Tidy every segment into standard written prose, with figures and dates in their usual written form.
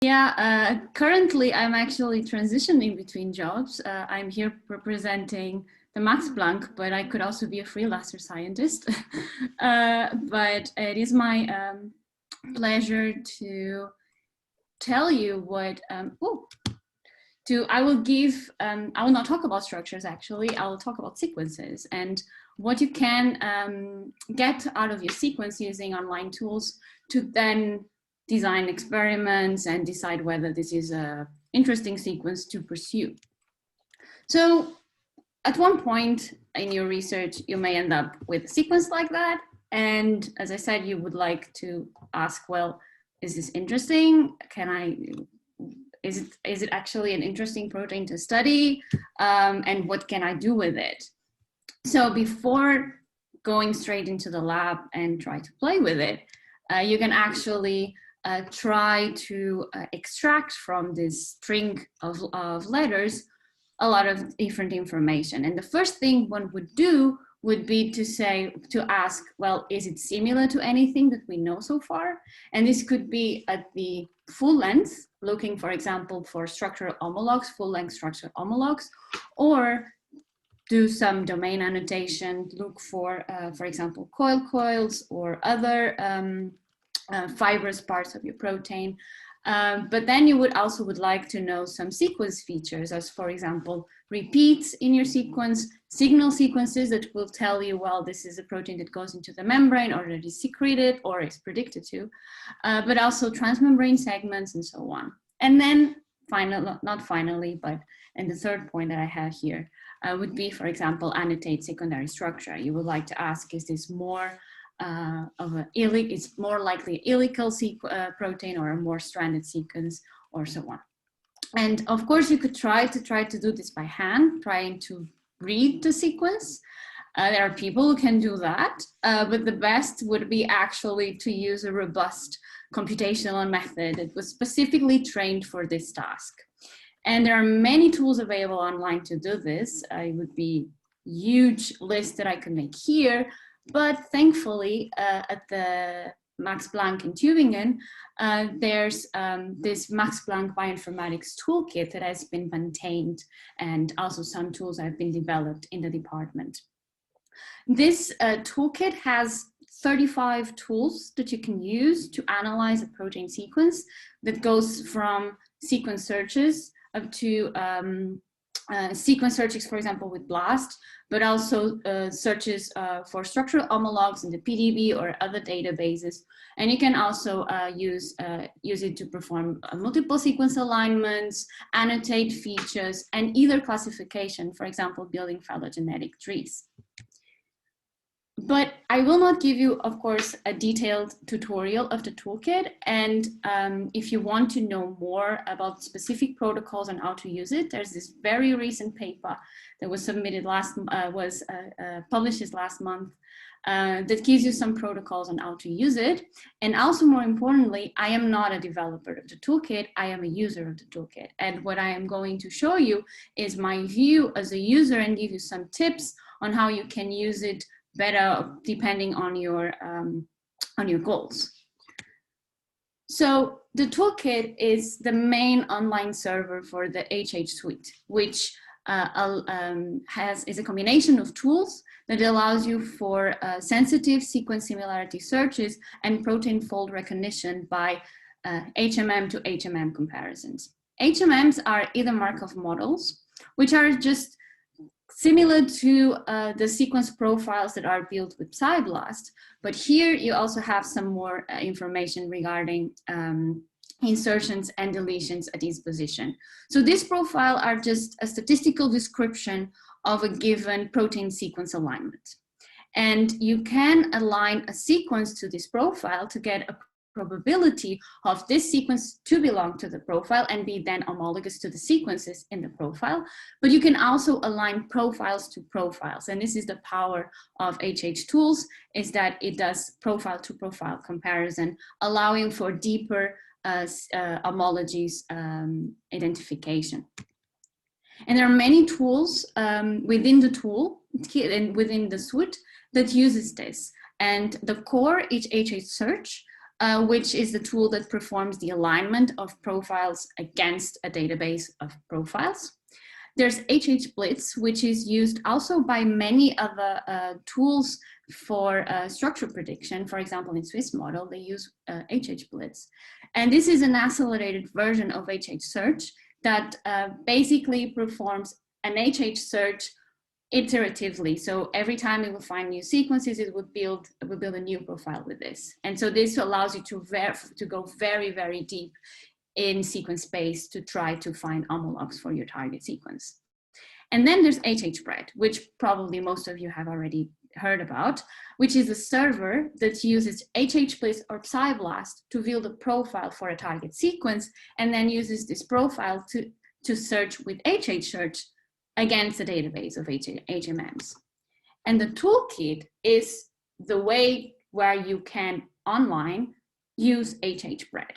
Yeah, currently I'm actually transitioning between jobs. I'm here representing the Max Planck, but I could also be a freelancer scientist. But it is my pleasure to tell you what, I will not talk about structures actually, I will talk about sequences and what you can get out of your sequence using online tools to then design experiments and decide whether this is an interesting sequence to pursue. So at one point in your research, you may end up with a sequence like that. And as I said, you would like to ask, well, is this interesting? Is it actually an interesting protein to study? And what can I do with it? So before going straight into the lab and try to play with it, you can actually try to extract from this string of letters a lot of different information. And the first thing one would do would be to ask, well, is it similar to anything that we know so far? And this could be at the full length, looking, for example, for structural homologs, full-length structural homologs, or do some domain annotation, look for example, coiled coils or other fibrous parts of your protein. But then you would like to know some sequence features, as for example, repeats in your sequence, signal sequences that will tell you, well, this is a protein that goes into the membrane or that is secreted or is predicted to, but also transmembrane segments and so on. And then not finally, but and the third point that I have here would be, for example, annotate secondary structure. You would like to ask, is this more it's more likely helical protein or a more stranded sequence or so on. And of course you could try to do this by hand, trying to read the sequence. There are people who can do that, but the best would be actually to use a robust computational method that was specifically trained for this task. And there are many tools available online to do this. It would be a huge list that I could make here. But thankfully, at the Max Planck in Tübingen, there's this Max Planck Bioinformatics Toolkit that has been maintained, and also some tools have been developed in the department. This toolkit has 35 tools that you can use to analyze a protein sequence that goes from sequence searches up to sequence searches, for example, with BLAST, but also searches for structural homologs in the PDB or other databases. And you can also use it to perform multiple sequence alignments, annotate features, and either classification, for example, building phylogenetic trees. But I will not give you, of course, a detailed tutorial of the toolkit. And if you want to know more about specific protocols and how to use it, there's this very recent paper that was submitted published last month that gives you some protocols on how to use it. And also, more importantly, I am not a developer of the toolkit, I am a user of the toolkit. And what I am going to show you is my view as a user and give you some tips on how you can use it better depending on your goals. So the toolkit is the main online server for the HH suite, which is a combination of tools that allows you for sensitive sequence similarity searches and protein fold recognition by HMM to HMM comparisons. HMMs are either Markov models, which are just similar to the sequence profiles that are built with PsyBlast, but here you also have some more information regarding insertions and deletions at each position. So this profile are just a statistical description of a given protein sequence alignment. And you can align a sequence to this profile to get a probability of this sequence to belong to the profile and be then homologous to the sequences in the profile. But you can also align profiles to profiles. And this is the power of HH tools, is that it does profile to profile comparison, allowing for deeper homologies identification. And there are many tools within the tool and within the suite that uses this. And the core HH search which is the tool that performs the alignment of profiles against a database of profiles. There's HHBlitz, which is used also by many other tools for structure prediction. For example, in Swiss model, they use HHBlitz. And this is an accelerated version of HH search that basically performs an HH search iteratively. So every time it will find new sequences, it would build a new profile with this. And so this allows you to go very, very deep in sequence space to try to find homologs for your target sequence. And then there's HHBread, which probably most of you have already heard about, which is a server that uses HHBlitz or PsyBlast to build a profile for a target sequence, and then uses this profile to search with HH search against a database of HMMs. And the toolkit is the way where you can online use HHBread.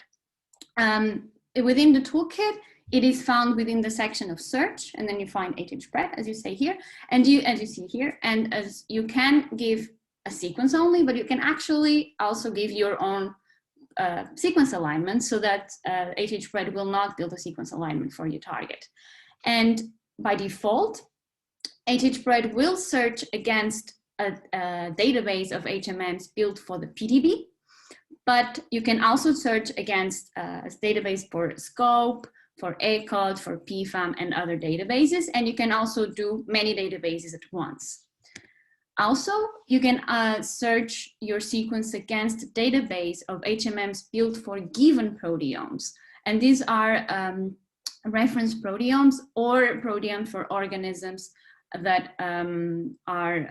Within the toolkit, it is found within the section of search, and then you find HHBread, as you say here, and as you see here, and as you can give a sequence only, but you can actually also give your own sequence alignment, so that HHBread will not build a sequence alignment for your target. And by default, HHBread will search against a database of HMMs built for the PDB, but you can also search against a database for scope, for ACOD, for PFAM, and other databases, and you can also do many databases at once. Also, you can search your sequence against a database of HMMs built for given proteomes, and these are reference proteomes or proteomes for organisms that are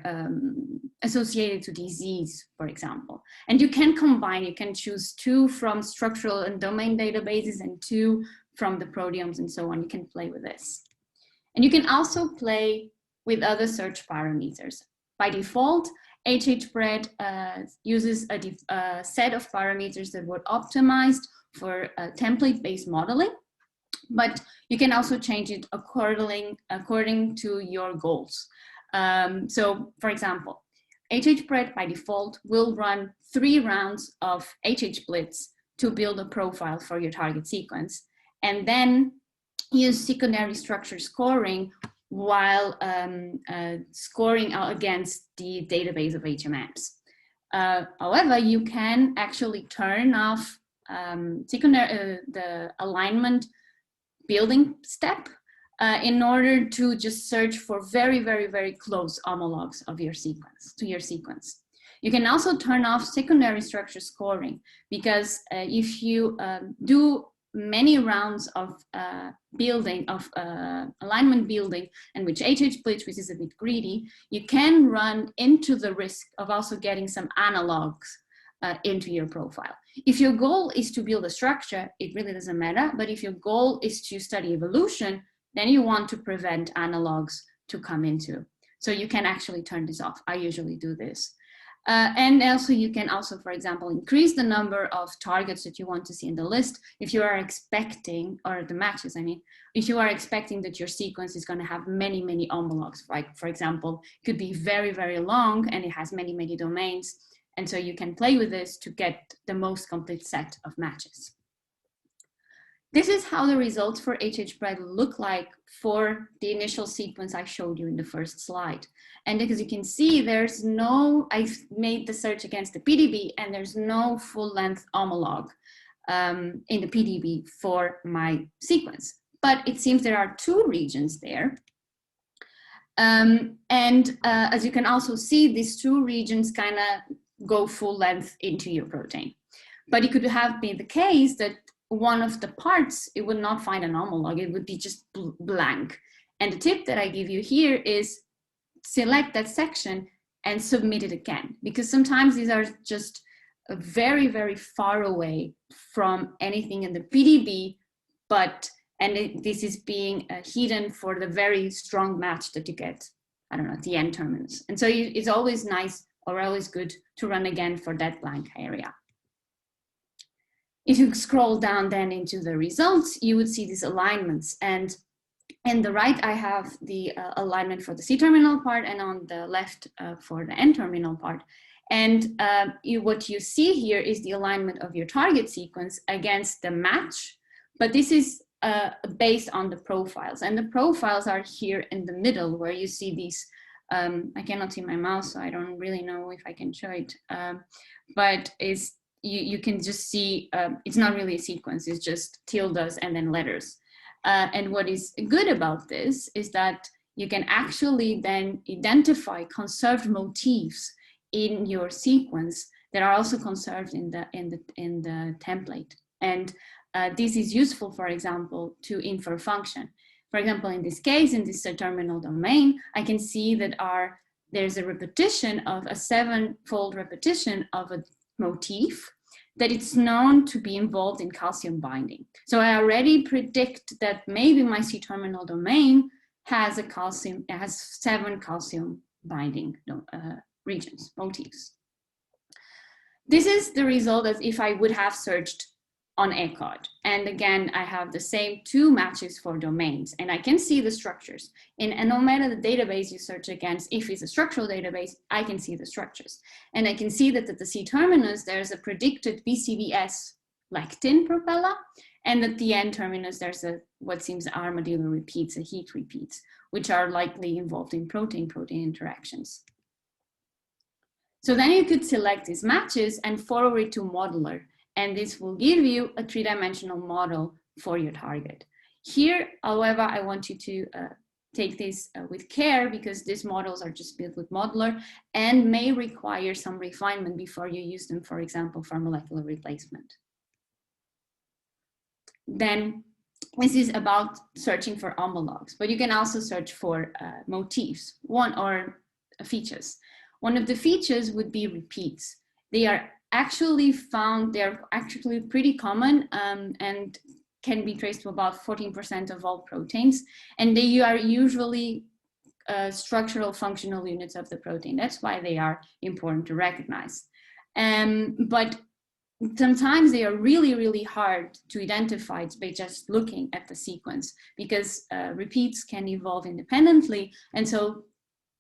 associated to disease, for example. And you can combine, you can choose 2 from structural and domain databases and 2 from the proteomes and so on. You can play with this. And you can also play with other search parameters. By default, HHBread uses a set of parameters that were optimized for template-based modeling, but you can also change it according to your goals. So, for example, HHBread by default will run 3 rounds of HHBlitz to build a profile for your target sequence, and then use secondary structure scoring while scoring against the database of HMMs. However, you can actually turn off the alignment building step in order to just search for very, very, very close homologs of your sequence, to your sequence. You can also turn off secondary structure scoring, because if you do many rounds of alignment building, and which HHBlitz, which is a bit greedy, you can run into the risk of also getting some analogs into your profile. If your goal is to build a structure, it really doesn't matter. But if your goal is to study evolution, then you want to prevent analogs to come into. So you can actually turn this off. I usually do this. And also you can also, for example, increase the number of targets that you want to see in the list if you are expecting, or the matches, I mean, if you are expecting that your sequence is going to have many, many homologs. Like, for example, it could be very, very long and it has many, many domains. And so you can play with this to get the most complete set of matches. This is how the results for HHBread look like for the initial sequence I showed you in the first slide. And as you can see, there's no, I've made the search against the PDB, and there's no full length homolog in the PDB for my sequence. But it seems there are 2 regions there. As you can also see, these 2 regions kind of go full length into your protein. But it could have been the case that one of the parts, it would not find an homolog, it would be just blank. And the tip that I give you here is select that section and submit it again, because sometimes these are just very, very far away from anything in the PDB, this is being hidden for the very strong match that you get, I don't know, at the end terminus. And so it's always nice, or always good, to run again for that blank area. If you scroll down then into the results, you would see these alignments. And on the right, I have the alignment for the C-terminal part, and on the left for the N-terminal part. And what you see here is the alignment of your target sequence against the match, but this is based on the profiles. And the profiles are here in the middle where you see these, I cannot see my mouse, so I don't really know if I can show it, but you can just see, it's not really a sequence, it's just tildes and then letters. And what is good about this is that you can actually then identify conserved motifs in your sequence that are also conserved in the template. And this is useful, for example, to infer function. For example, in this case, in this terminal domain, I can see that there's a repetition of a 7-fold repetition of a motif that it's known to be involved in calcium binding. So I already predict that maybe my C-terminal domain has 7 calcium binding regions, motifs. This is the result as if I would have searched on ECOD. And again, I have the same 2 matches for domains, and I can see the structures. And no matter the database you search against, if it's a structural database, I can see the structures. And I can see that at the C-terminus, there's a predicted BCBS lectin propeller, and at the N terminus, there's what seems armadillo repeats, a heat repeats, which are likely involved in protein-protein interactions. So then you could select these matches and forward it to modeler, and this will give you a 3-dimensional model for your target. Here, however, I want you to take this with care, because these models are just built with modeler and may require some refinement before you use them, for example, for molecular replacement. Then this is about searching for homologs, but you can also search for motifs, or features. One of the features would be repeats. They are actually found, they're actually pretty common and can be traced to about 14% of all proteins. And they are usually structural functional units of the protein. That's why they are important to recognize. But sometimes they are really, really hard to identify by just looking at the sequence, because repeats can evolve independently. And so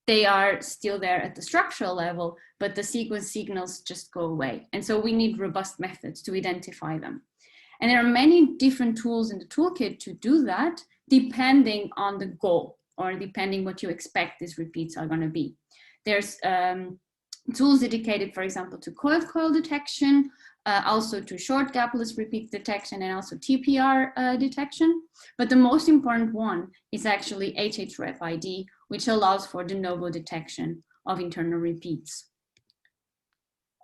they are still there at the structural level, but the sequence signals just go away. And so we need robust methods to identify them. And there are many different tools in the toolkit to do that, depending on the goal, or depending what you expect these repeats are going to be. There's tools dedicated, for example, to coiled coil detection, also to short gapless repeat detection, and also TPR detection. But the most important one is actually HHref-ID, which allows for de novo detection of internal repeats.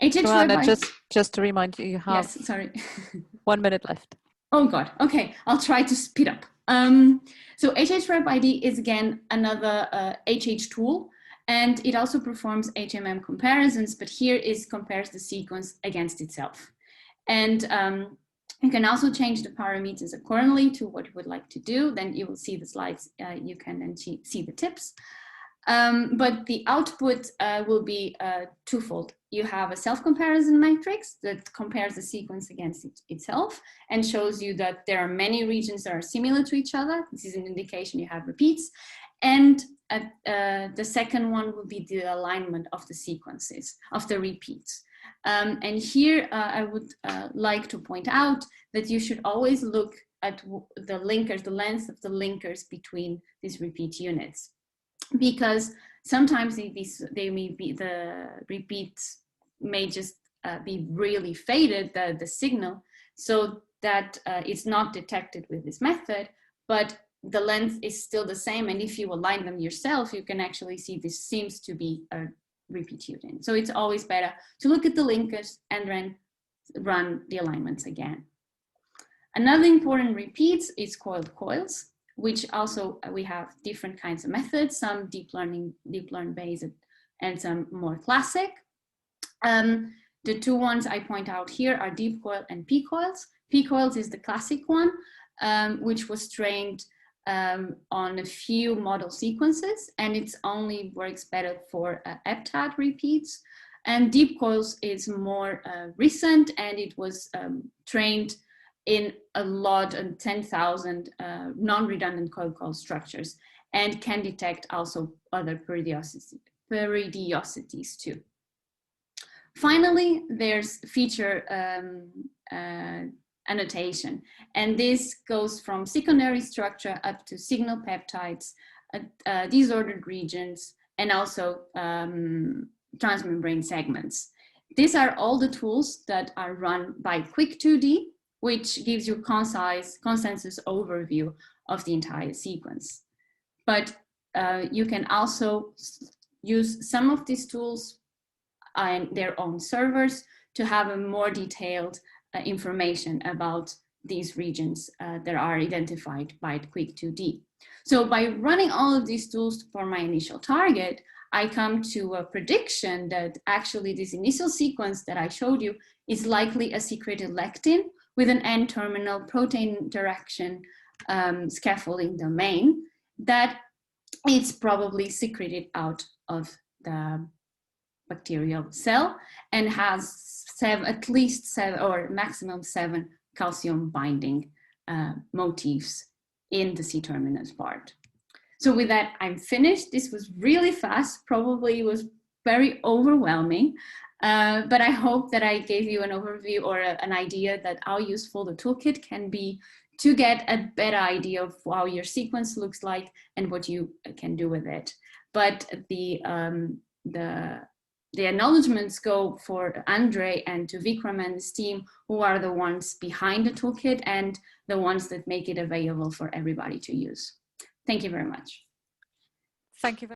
Joanna, just to remind you, you have 1 minute left. Oh God, okay, I'll try to speed up. So HHref-ID is again another HH tool, and it also performs HMM comparisons, but here it compares the sequence against itself. And you can also change the parameters accordingly to what you would like to do. Then you will see the slides, you can then see the tips. But the output will be twofold. You have a self-comparison matrix that compares the sequence against itself and shows you that there are many regions that are similar to each other. This is an indication you have repeats. And the second one will be the alignment of the sequences, of the repeats. And here I would like to point out that you should always look at the linkers, the length of the linkers between these repeat units, because sometimes the repeats may just be really faded, the signal, so that it's not detected with this method, but the length is still the same. And if you align them yourself, you can actually see this seems to be a repeat unit. So it's always better to look at the linkers and then run the alignments again. Another important repeats is coiled coils, which also we have different kinds of methods, some deep learn based and some more classic. The 2 ones I point out here are deep coil and p-coils. P-coils is the classic one, which was trained on a few model sequences, and it only works better for heptad repeats. And deep coils is more recent, and it was trained in a lot of 10,000 non-redundant coiled coil structures, and can detect also other periodicities too. Finally, there's feature annotation, and this goes from secondary structure up to signal peptides, disordered regions, and also transmembrane segments. These are all the tools that are run by Quick2D, which gives you consensus overview of the entire sequence. But you can also use some of these tools on their own servers to have a more detailed information about these regions that are identified by Quick2D. So by running all of these tools for my initial target, I come to a prediction that actually this initial sequence that I showed you is likely a secreted lectin with an N-terminal protein interaction scaffolding domain that it's probably secreted out of the bacterial cell and has at least 7 or maximum 7 calcium binding motifs in the C-terminus part. So with that, I'm finished. This was really fast, probably was very overwhelming, but I hope that I gave you an overview or an idea that how useful the toolkit can be to get a better idea of how your sequence looks like and what you can do with it. But the acknowledgements go for Andre and to Vikram and his team, who are the ones behind the toolkit and the ones that make it available for everybody to use. Thank you very much. Thank you.